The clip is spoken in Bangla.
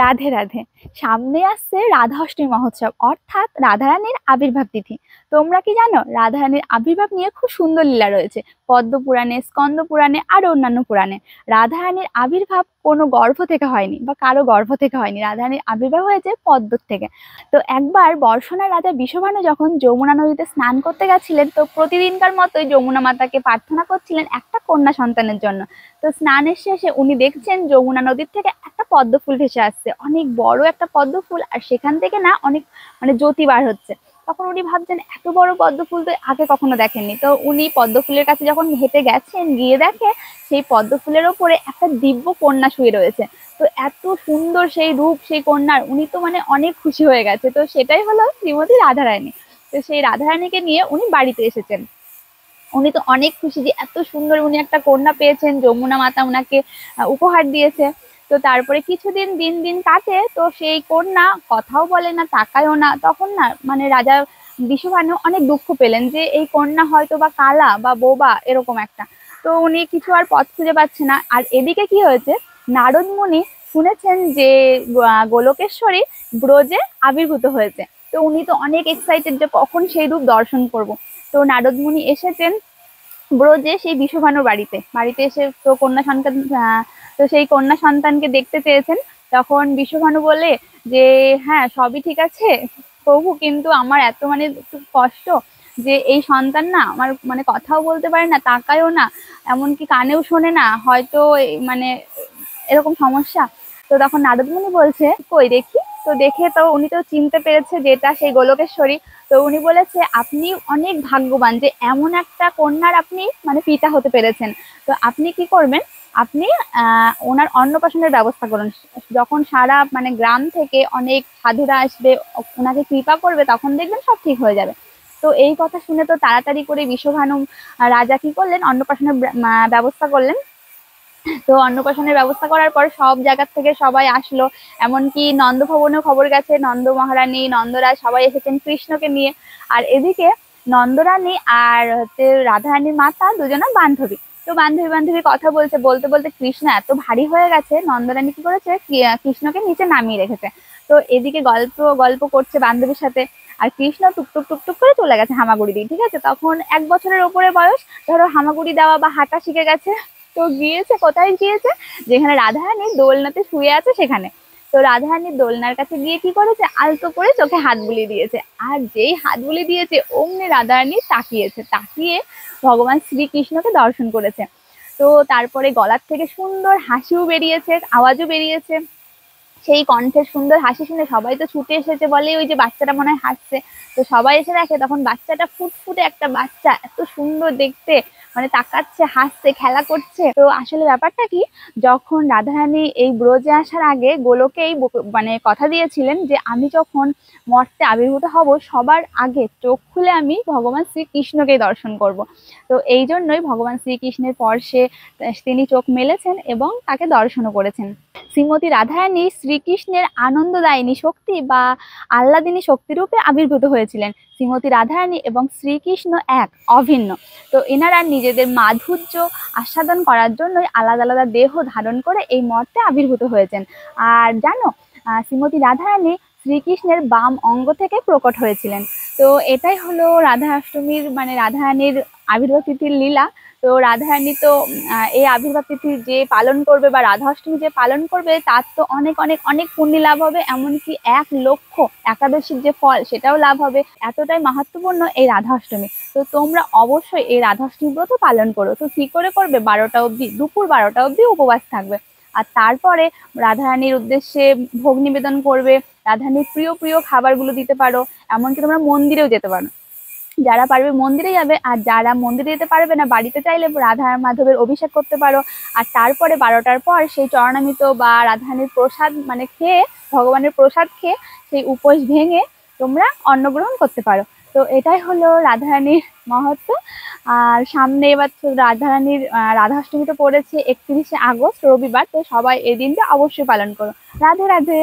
রাধে রাধে। সামনে আসছে রাধা অষ্টমী মহোৎসব অর্থাৎ রাধারানীর আবির্ভাব তিথি। তোমরা কি জানো রাধারানীর আবির্ভাব নিয়ে খুব সুন্দর লীলা রয়েছে পদ্ম পুরাণে, স্কন্দ পুরাণে আর অন্যান্য পুরাণে। রাধারানীর আবির্ভাব কোনো গর্ভ থেকে হয়নি বা কারো গর্ভ থেকে হয়নি, রাধারানীর আবির্ভাব হয়েছে পদ্ম থেকে। তো একবার বর্ষণার রাজা বিষভানু যখন যমুনা নদীতে স্নান করতে গেছিলেন, তো প্রতিদিনকার মতোই যমুনা মাতাকে প্রার্থনা করছিলেন একটা কন্যা সন্তানের জন্য। তো স্নানের শেষে উনি দেখছেন যমুনা নদীর থেকে একটা পদ্ম ফুল ভেসে আসছে, অনেক বড় একটা পদ্ম ফুল, আর সেখান থেকে না অনেক জ্যোতি বার হচ্ছে। তখন উনি ভাবছেন এত বড় পদ্ম ফুল তো আগে কখনো দেখেননি। তো উনি পদ্ম ফুলের কাছে যখন হেঁটে গেছেন, গিয়ে দেখে সেই পদ্ম ফুলের ওপরে একটা দিব্য কন্যা শুয়ে রয়েছে। তো এত সুন্দর সেই রূপ সেই কন্যার, উনি তো অনেক খুশি হয়ে গেছে। তো সেটাই হলো শ্রীমতী রাধারানী। তো সেই রাধারানীকে নিয়ে উনি বাড়িতে এসেছেন। উনি তো অনেক খুশি যে এত সুন্দর উনি একটা কন্যা পেয়েছেন, যমুনা মাতা উনাকে উপহার দিয়েছে। তো তারপরে কিছুদিন দিন দিন কাটে, তো সেই কন্যা কথাও বলে না, তাকায়ও না। তখন না রাজা বিষভানু অনেক দুঃখ পেলেন যে এই কন্যা হয়তো বা কালা বা বোবা এরকম একটা। তো উনি কিছু আর পথ খুঁজে পাচ্ছে না। আর এদিকে কি হয়েছে, নারদ মুনি শুনেছেন যে গোলকেশ্বরী ব্রজে আবির্ভূত হয়েছে। তো উনি তো অনেক এক্সাইটেড যে কখন সেই রূপ দর্শন করব। তো নারদ মুনি এসেছেন ব্রজে সেই বিষভানুর বাড়িতে বাড়িতে এসে তো কন্যা সন্তান, তো সেই কন্যা সন্তানকে দেখতে চেয়েছেন। তখন বিষভানু বলে যে হ্যাঁ সবই ঠিক আছে প্রভু, কিন্তু আমার এত একটু কষ্ট যে এই সন্তান না আমার কথাও বলতে পারে না, তাকায়ও না, এমনকি কানেও শোনে না, হয়তো এরকম সমস্যা। তো তখন নারদ মুনি বলছে কই দেখি। তো দেখে তো উনি তো চিনতে পেরেছে যেটা সেই গোলকেশ্বরী। তো উনি বলেছে আপনি অনেক ভাগ্যবান যে এমন একটা কন্যার আপনি পিতা হতে পেরেছেন। তো আপনি কি করবেন, আপনি ওনার অন্নপ্রাশনের ব্যবস্থা করুন। যখন সারা গ্রাম থেকে অনেক সাধুরা আসবে, ওনাকে কৃপা করবে, তখন দেখবেন সব ঠিক হয়ে যাবে। তো এই কথা শুনে তো তাড়াতাড়ি করে বিষভানু রাজা কি করলেন, অন্নপ্রাশনের ব্যবস্থা করলেন। তো অন্নপ্রাশনের ব্যবস্থা করার পর সব জায়গা থেকে সবাই আসলো, এমনকি নন্দ ভবনেও খবর গেছে, নন্দ মহারানী নন্দরাজ সবাই এসেছেন কৃষ্ণকে নিয়ে। আর এদিকে নন্দরানী আর রাধারানীর মাতা দুজনা বান্ধবী। তো বান্ধবী বান্ধবী কথা বলতে বলতে কৃষ্ণ এত ভারী হয়ে গেছে, নন্দরানী কি করেছে কৃষ্ণকে নিচে নামিয়ে রেখেছে। তো এদিকে গল্প গল্প করছে বান্ধবীর সাথে, আর কৃষ্ণ টুকটুক টুকটুক করে চলে গেছে হামাগুড়ি দিয়ে। ঠিক আছে, তখন 1 বছরের ওপরে বয়স, ধরো হামাগুড়ি দেওয়া বা হাঁটা শিখে গেছে। তো গিয়েছে কোথায় গিয়েছে, যেখানে রাধারানী দোলনাতে শুয়ে আছে সেখানে। তো রাধারানীর দোলনার কাছে গিয়ে কি করেছে, আলতো করে চোখে হাত বুলিয়ে দিয়েছে। আর যেই হাত বুলিয়ে দিয়েছে অমনি রাধারানী তাকিয়েছে, তাকিয়ে ভগবান শ্রীকৃষ্ণকে দর্শন করেছে। তো তারপরে গলার থেকে সুন্দর হাসিও বেরিয়েছে, আওয়াজও বেরিয়েছে। সেই কণ্ঠের সুন্দর হাসি শুনে সবাই তো ছুটে এসেছে, বলে ওই যে বাচ্চাটা মনে হয় হাসছে। তো সবাই এসে দেখে তখন বাচ্চাটা ফুটফুটে একটা বাচ্চা, এত সুন্দর দেখতে, তাকাচ্ছে, হাসছে, খেলা করছে। তো আসলে ব্যাপারটা কি, যখন রাধারানী এই ব্রজে আসার আগে গোলকেই কথা দিয়েছিলেন যে আমি যখন মর্তে আবির্ভূত হব, সবার আগে চোখ খুলে আমি ভগবান শ্রীকৃষ্ণকে দর্শন করব। তো এই জন্যই ভগবান শ্রীকৃষ্ণের পরশে তিনি চোখ মেলেছেন এবং তাকে দর্শনও করেছেন। শ্রীমতী রাধারানী শ্রীকৃষ্ণের আনন্দদায়িনী শক্তি বা আহ্লাদিনী শক্তিরূপে আবির্ভূত হয়েছিলেন। শ্রীমতী রাধারানী এবং শ্রীকৃষ্ণ এক, অভিন্ন। তো এনারা নিজেদের মাধুর্য আস্বাদন করার জন্যই আলাদা আলাদা দেহ ধারণ করে এই মর্তে আবির্ভূত হয়েছেন। আর জানো, শ্রীমতী রাধারানী শ্রীকৃষ্ণের বাম অঙ্গ থেকে প্রকট হয়েছিলেন। তো এটাই হলো রাধা অষ্টমীর রাধারানীর আবির্ভাব তিথির লীলা। তো রাধারানী তো এই আবির্ভাব তিথি যে পালন করবে বা রাধা অষ্টমী যে পালন করবে, তার তো অনেক অনেক অনেক পুণ্যি লাভ হবে, এমনকি 1,00,000 একাদশীর যে ফল সেটাও লাভ হবে। এতটাই মাহাত্ম্যপূর্ণ এই রাধা অষ্টমী। তো তোমরা অবশ্যই এই রাধা অষ্টমী ব্রত পালন করো। তো কি করে করবে, 12টা অবধি, দুপুর 12টা অবধি উপবাস থাকবে। আর তারপরে রাধারানীর উদ্দেশ্যে ভোগ নিবেদন করবে, রাধারানীর প্রিয় প্রিয় খাবারগুলো দিতে পারো। এমনকি তোমরা মন্দিরেও যেতে পারো, যারা পারবে মন্দিরে যাবে, আর যারা মন্দিরে যেতে পারবে না, বাড়িতে চাইলে রাধা মাধবের অভিষেক করতে পারো। আর তারপরে 12টার পর সেই চরণামৃত বা রাধারানীর প্রসাদ খেয়ে, ভগবানের প্রসাদ খেয়ে সেই উপোস ভেঙে তোমরা অন্নগ্রহণ করতে পারো। তো এটাই হলো রাধারানীর মহত্ব। আর সামনে এবার রাধারানীর রাধাষ্টমী তো পড়েছে 31শে আগস্ট রবিবার। তো সবাই এই দিনটা অবশ্যই পালন করো। রাধে রাধে।